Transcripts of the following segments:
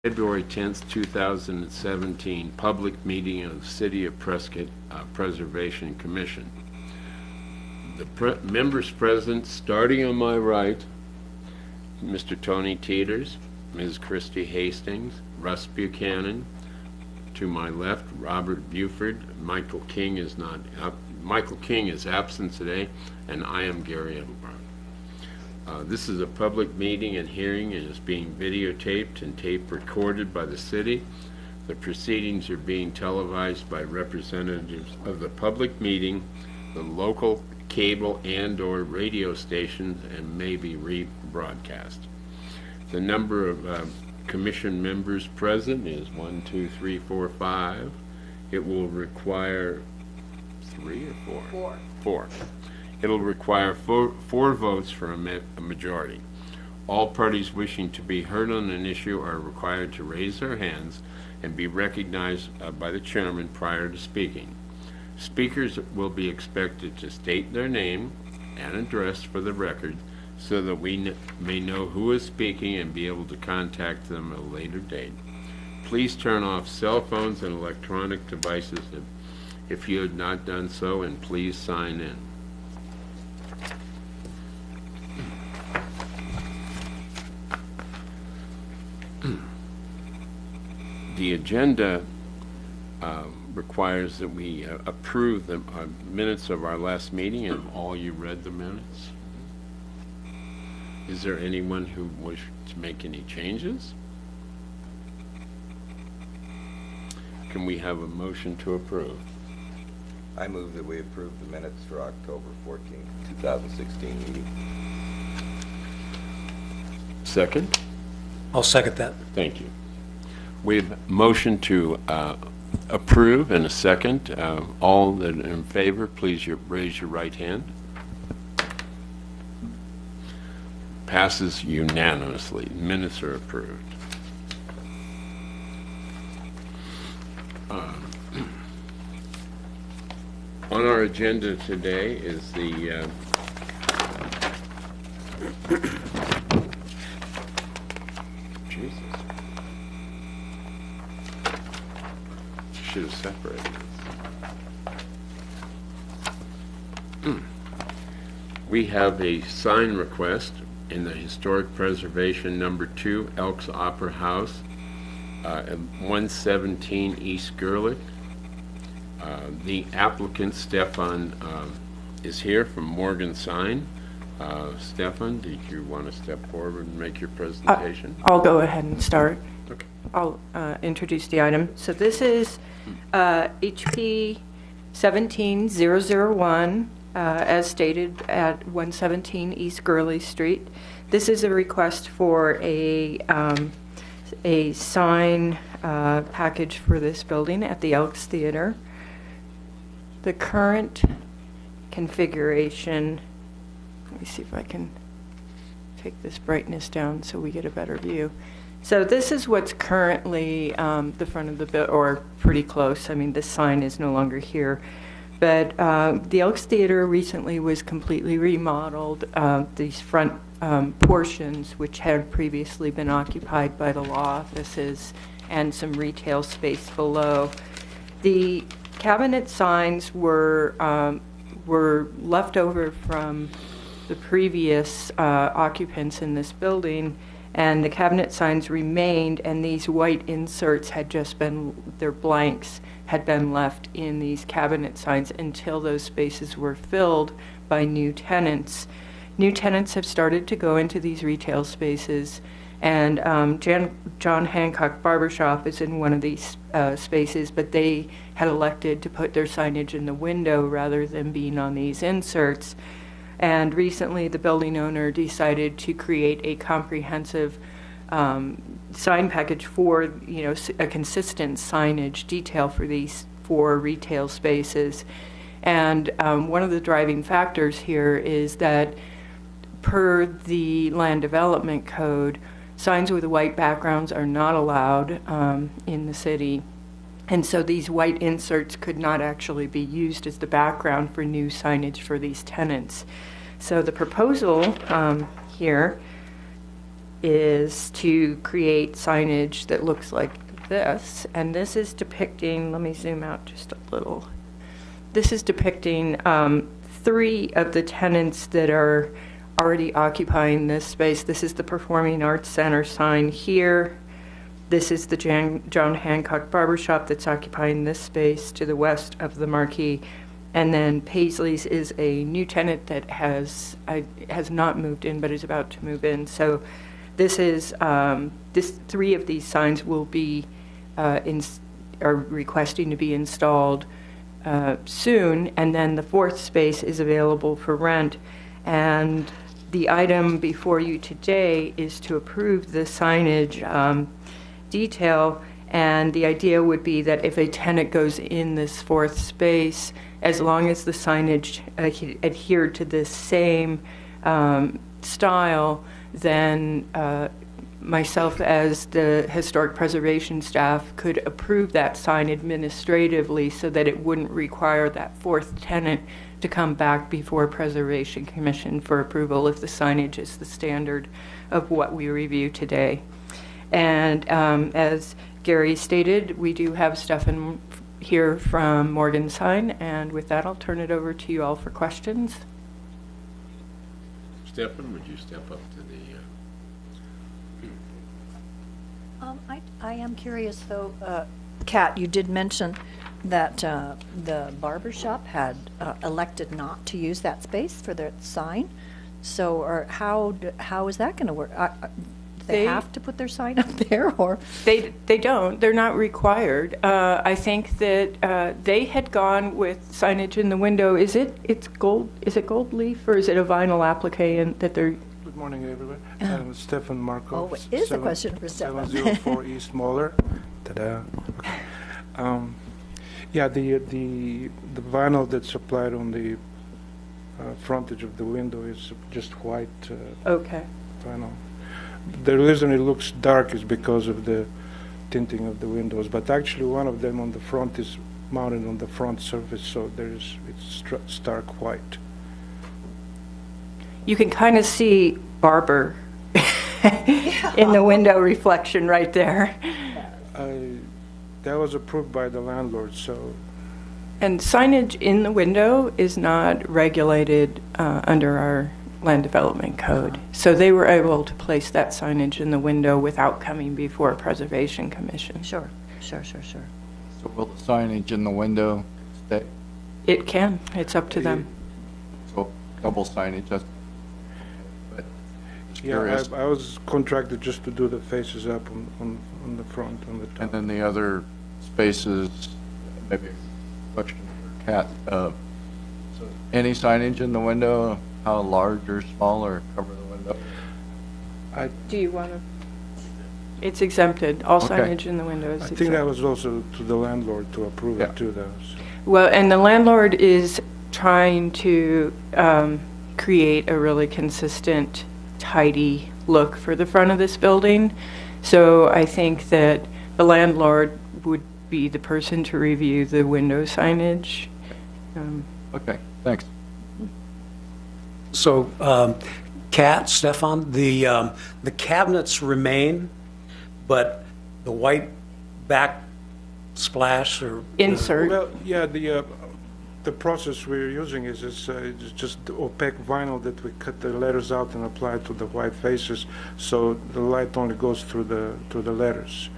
February 10th, 2017, public meeting of the City of Prescott Preservation Commission. The members present, starting on my right, Mr. Tony Teeters, Ms. Christy Hastings, Russ Buchanan. To my left, Robert Buford. Michael King is not up. Michael King is absent today, and I am Gary Edelbrock. This is a public meeting and hearing and is being videotaped and tape recorded by the city. The proceedings are being televised by representatives of the public meeting, the local cable and/or radio stations, and may be rebroadcast. The number of commission members present is 1, 2, 3, 4, 5. It will require 3 or 4? 4. 4. It'll require four votes for a majority. All parties wishing to be heard on an issue are required to raise their hands and be recognized by the chairman prior to speaking. Speakers will be expected to state their name and address for the record so that we may know who is speaking and be able to contact them at a later date. Please turn off cell phones and electronic devices if you have not done so, and please sign in. The agenda requires that we approve the minutes of our last meeting, and all you read the minutes. Is there anyone who wishes to make any changes? Can we have a motion to approve? I move that we approve the minutes for October 14th, 2016 meeting. Second? I'll second that. Thank you. We have a motion to approve and a second. All that are in favor, please raise your right hand. Passes unanimously. Minutes are approved. On our agenda today is the Jesus. Should have separated this. We have a sign request in the Historic Preservation Number 2 Elks Opera House at 117 East Gerlich. The applicant, Stefan, is here from Morgan Sign. Stefan, did you want to step forward and make your presentation? I'll go ahead and start. Okay. I'll introduce the item. So this is HP 17001, as stated at 117 East Gurley Street. This is a request for a sign package for this building at the Elks Theater. The current configuration, let me see if I can take this brightness down so we get a better view. So this is what's currently the front of the building, or pretty close. I mean, this sign is no longer here. But the Elks Theater recently was completely remodeled. These front portions, which had previously been occupied by the law offices and some retail space below. The cabinet signs were left over from the previous occupants in this building, and the cabinet signs remained, and these white inserts had just been, their blanks had been left in these cabinet signs until those spaces were filled by new tenants. New tenants have started to go into these retail spaces, and John Hancock Barbershop is in one of these spaces, but they had elected to put their signage in the window rather than being on these inserts. And recently the building owner decided to create a comprehensive sign package for, a consistent signage detail for these 4 retail spaces. And one of the driving factors here is that per the Land Development Code, signs with white backgrounds are not allowed in the city. And so these white inserts could not actually be used as the background for new signage for these tenants. So the proposal here is to create signage that looks like this, and this is depicting, let me zoom out just a little. This is depicting 3 of the tenants that are already occupying this space. This is the Performing Arts Center sign here. This is the John Hancock Barbershop that's occupying this space to the west of the marquee. And then Paisley's is a new tenant that has not moved in but is about to move in. So this is 3 of these signs will be are requesting to be installed soon, and then the 4th space is available for rent. And the item before you today is to approve the signage detail, and the idea would be that if a tenant goes in this 4th space, as long as the signage adhered to this same style, then myself as the historic preservation staff could approve that sign administratively so that it wouldn't require that 4th tenant to come back before Preservation Commission for approval if the signage is the standard of what we review today. And as Gary stated, we do have Stefan here from Morgan Sign, and with that I'll turn it over to you all for questions. Stefan, would you step up to the... I am curious, though, Kat, you did mention that the barber shop had elected not to use that space for their sign. So, how is that going to work? Do they have to put their sign up there, or they don't? They're not required. I think that they had gone with signage in the window. It's gold? Is it gold leaf or is it a vinyl applique that they're? Good morning, everyone. I'm Stefan Markov. Oh, it is a question for Stefan. 704 East Moeller. Ta-da. Okay. Yeah, the vinyl that's applied on the frontage of the window is just white Okay. vinyl. The reason it looks dark is because of the tinting of the windows, but actually one of them on the front is mounted on the front surface, so it's stark white. You can kind of see Barber in the window reflection right there. That was approved by the landlord, so... And signage in the window is not regulated under our land development code. So they were able to place that signage in the window without coming before Preservation Commission. Sure. So will the signage in the window stay? It can. It's up to them. So double signage, that's... But just Yeah, curious. I was contracted just to do the faces up on the front, on the top. And then the other spaces, maybe a question for Kat. So any signage in the window, how large or small, or cover the window? Do you want to? It's exempted. All Okay. signage in the window is I exempt. think that was also to the landlord to approve Yeah. it too, though. So. Well, and the landlord is trying to create a really consistent, tidy look for the front of this building. So I think that the landlord would be the person to review the window signage. Okay, thanks. So, Kat, Stefan, the cabinets remain, but the white backsplash or Insert. Well, yeah, the process we're using is just opaque vinyl that we cut the letters out and apply to the white faces, so the light only goes through the letters,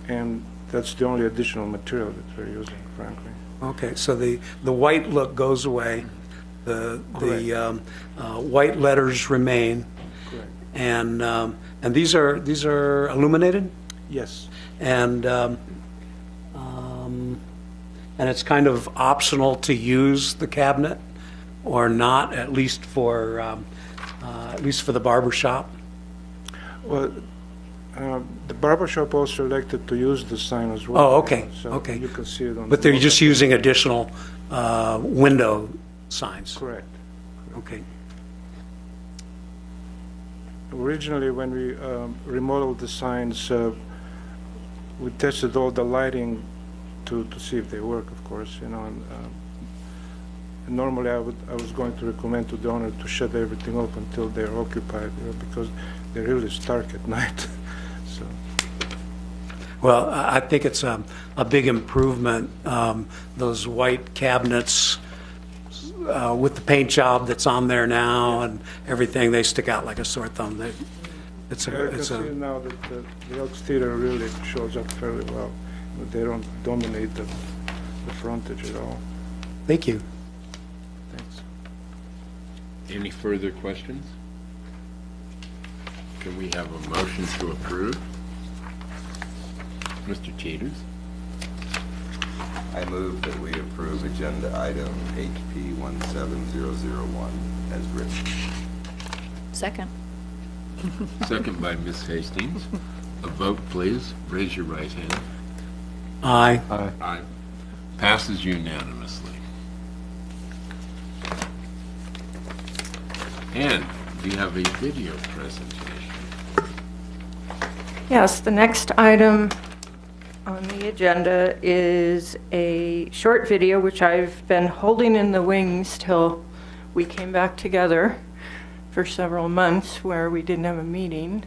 and that's the only additional material that we're using, frankly. Okay, so the white look goes away, the white letters remain, Correct. and these are illuminated, Yes. and it's kind of optional to use the cabinet or not, at least for the barber shop. Well, the barber shop also elected to use the sign as well. Oh, okay, So okay. you can see it on. But the they're just using additional window signs. Correct. Okay. Originally, when we remodeled the signs, we tested all the lighting to see if they work, of course, you know. And normally, I was going to recommend to the owner to shut everything off until they're occupied, you know, because they're really stark at night. So, Well, I think it's a big improvement. Those white cabinets with the paint job that's on there now and everything, they stick out like a sore thumb. It's I can see a, now that the exterior really shows up fairly well. They don't dominate the frontage at all. thank you. Thanks. Any further questions? Can we have a motion to approve? Mr. Teeters? I move that we approve agenda item HP 17001 as written. Second. Second by Ms. Hastings. A vote, please. Raise your right hand. Aye. Aye. Passes unanimously. And we have a video presentation. Yes, the next item on the agenda is a short video, which I've been holding in the wings till we came back together for several months where we didn't have a meeting.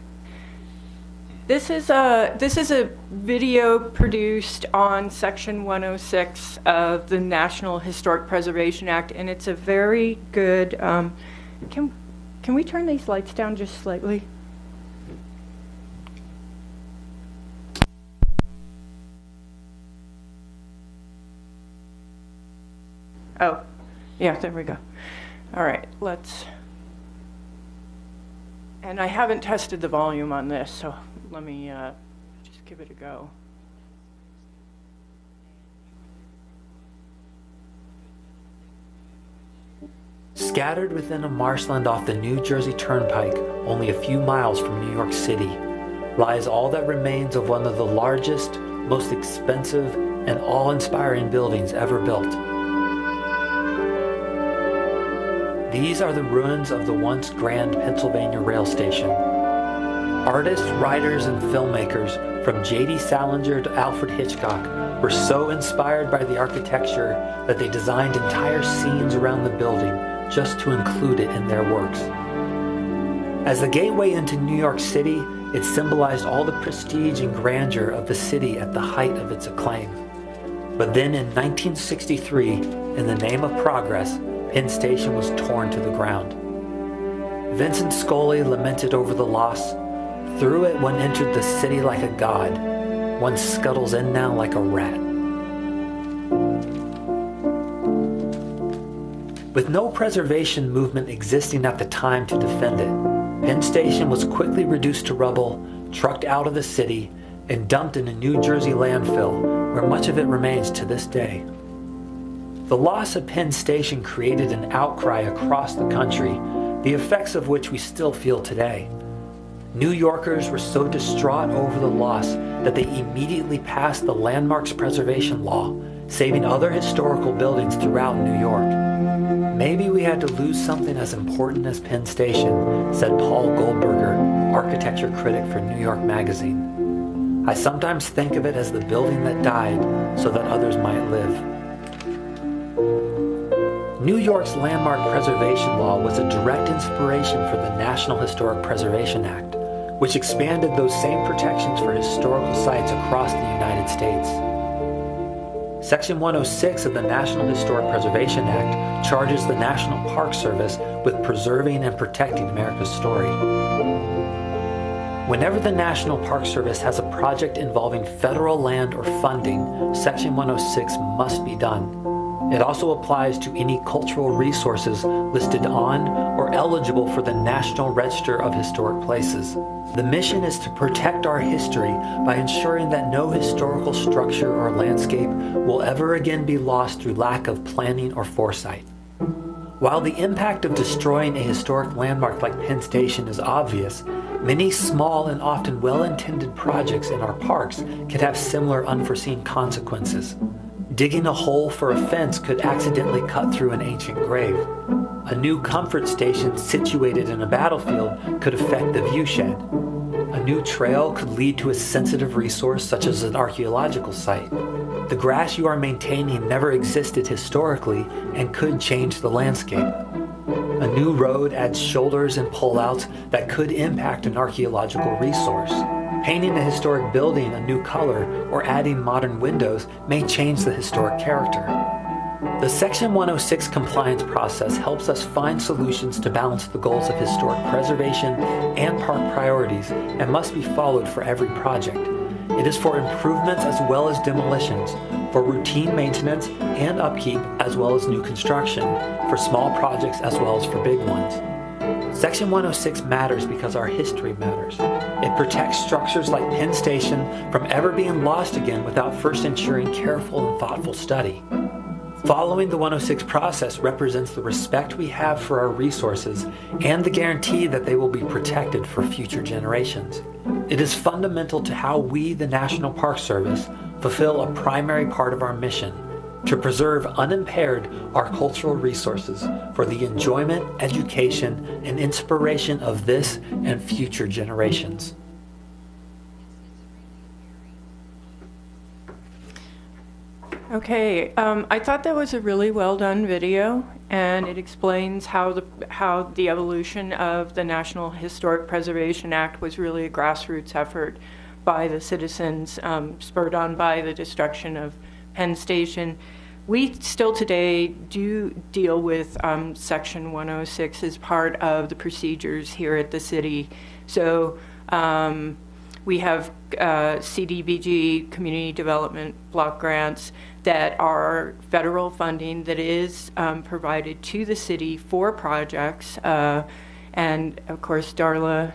This is a video produced on Section 106 of the National Historic Preservation Act, and it's a very good. Can we turn these lights down just slightly? Oh, yeah, there we go. All right, let's. And I haven't tested the volume on this, so let me just give it a go. Scattered within a marshland off the New Jersey Turnpike, only a few miles from New York City, lies all that remains of one of the largest, most expensive, and awe-inspiring buildings ever built. These are the ruins of the once grand Pennsylvania rail station. Artists, writers, and filmmakers, from J.D. Salinger to Alfred Hitchcock, were so inspired by the architecture that they designed entire scenes around the building just to include it in their works. As the gateway into New York City, it symbolized all the prestige and grandeur of the city at the height of its acclaim. But then in 1963, in the name of progress, Penn Station was torn to the ground. Vincent Scully lamented over the loss. Through it, one entered the city like a god. One scuttles in now like a rat. With no preservation movement existing at the time to defend it, Penn Station was quickly reduced to rubble, trucked out of the city, and dumped in a New Jersey landfill, where much of it remains to this day. The loss of Penn Station created an outcry across the country, the effects of which we still feel today. New Yorkers were so distraught over the loss that they immediately passed the Landmarks Preservation Law, saving other historical buildings throughout New York. Maybe we had to lose something as important as Penn Station, said Paul Goldberger, architecture critic for New York Magazine. I sometimes think of it as the building that died so that others might live. New York's Landmark Preservation Law was a direct inspiration for the National Historic Preservation Act, which expanded those same protections for historical sites across the United States. Section 106 of the National Historic Preservation Act charges the National Park Service with preserving and protecting America's story. Whenever the National Park Service has a project involving federal land or funding, Section 106 must be done. It also applies to any cultural resources listed on or eligible for the National Register of Historic Places. The mission is to protect our history by ensuring that no historical structure or landscape will ever again be lost through lack of planning or foresight. While the impact of destroying a historic landmark like Penn Station is obvious, many small and often well-intended projects in our parks could have similar unforeseen consequences. Digging a hole for a fence could accidentally cut through an ancient grave. A new comfort station situated in a battlefield could affect the viewshed. A new trail could lead to a sensitive resource such as an archaeological site. The grass you are maintaining never existed historically and could change the landscape. A new road adds shoulders and pullouts that could impact an archaeological resource. Painting a historic building a new color or adding modern windows may change the historic character. The Section 106 compliance process helps us find solutions to balance the goals of historic preservation and park priorities and must be followed for every project. It is for improvements as well as demolitions, for routine maintenance and upkeep as well as new construction, for small projects as well as for big ones. Section 106 matters because our history matters. It protects structures like Penn Station from ever being lost again without first ensuring careful and thoughtful study. Following the 106 process represents the respect we have for our resources and the guarantee that they will be protected for future generations. It is fundamental to how we, the National Park Service, fulfill a primary part of our mission: to preserve unimpaired our cultural resources for the enjoyment, education, and inspiration of this and future generations. Okay, I thought that was a really well done video, and it explains how the evolution of the National Historic Preservation Act was really a grassroots effort by the citizens, spurred on by the destruction of Penn Station. We still today do deal with Section 106 as part of the procedures here at the city. So we have CDBG, Community Development Block Grants, that are federal funding that is provided to the city for projects. And of course, Darla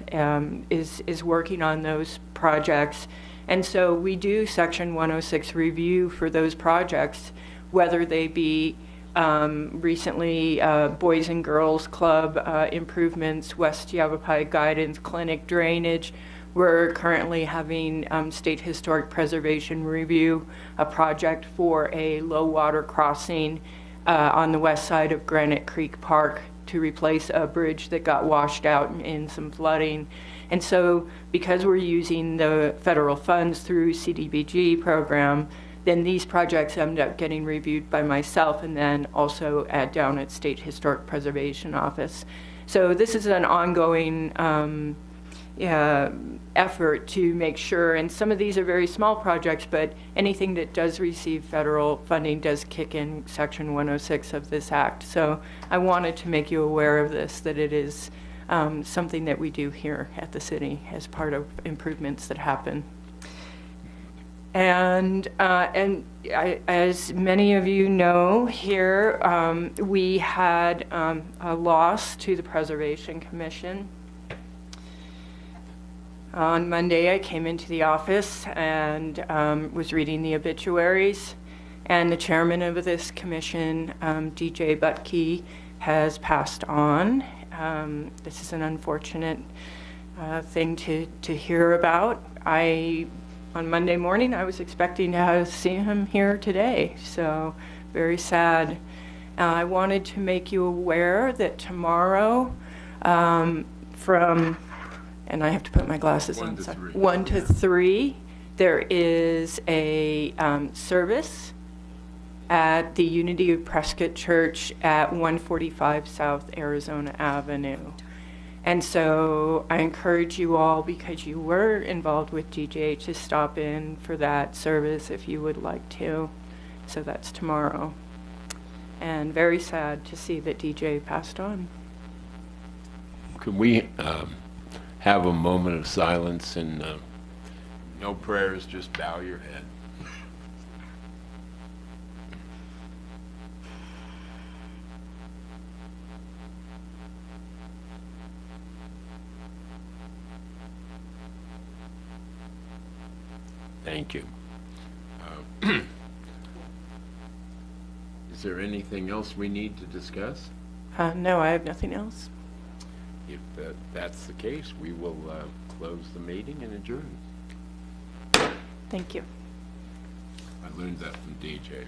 is working on those projects. And so we do Section 106 review for those projects, whether they be recently Boys and Girls Club improvements, West Yavapai Guidance Clinic drainage. We're currently having State Historic Preservation review a project for a low water crossing on the west side of Granite Creek Park to replace a bridge that got washed out in some flooding. And so because we're using the federal funds through CDBG program, then these projects end up getting reviewed by myself and then also down at State Historic Preservation Office. So this is an ongoing effort to make sure, and some of these are very small projects, but anything that does receive federal funding does kick in Section 106 of this act. So I wanted to make you aware of this, that it is something that we do here at the city as part of improvements that happen. And as many of you know here, we had a loss to the Preservation Commission. On Monday, I came into the office and was reading the obituaries, and the chairman of this commission, DJ Butke, has passed on. This is an unfortunate thing to hear about. On Monday morning, I was expecting to see him here today, so very sad. I wanted to make you aware that tomorrow, and I have to put my glasses on. 1 to 3, there is a service at the Unity of Prescott Church at 145 South Arizona Avenue. And so I encourage you all, because you were involved with DJ, to stop in for that service if you would like to. So that's tomorrow. And very sad to see that DJ passed on. Can we have a moment of silence and no prayers, just bow your head? Thank you. Is there anything else we need to discuss? No, I have nothing else. If that's the case, we will close the meeting and adjourn. Thank you. I learned that from DJ.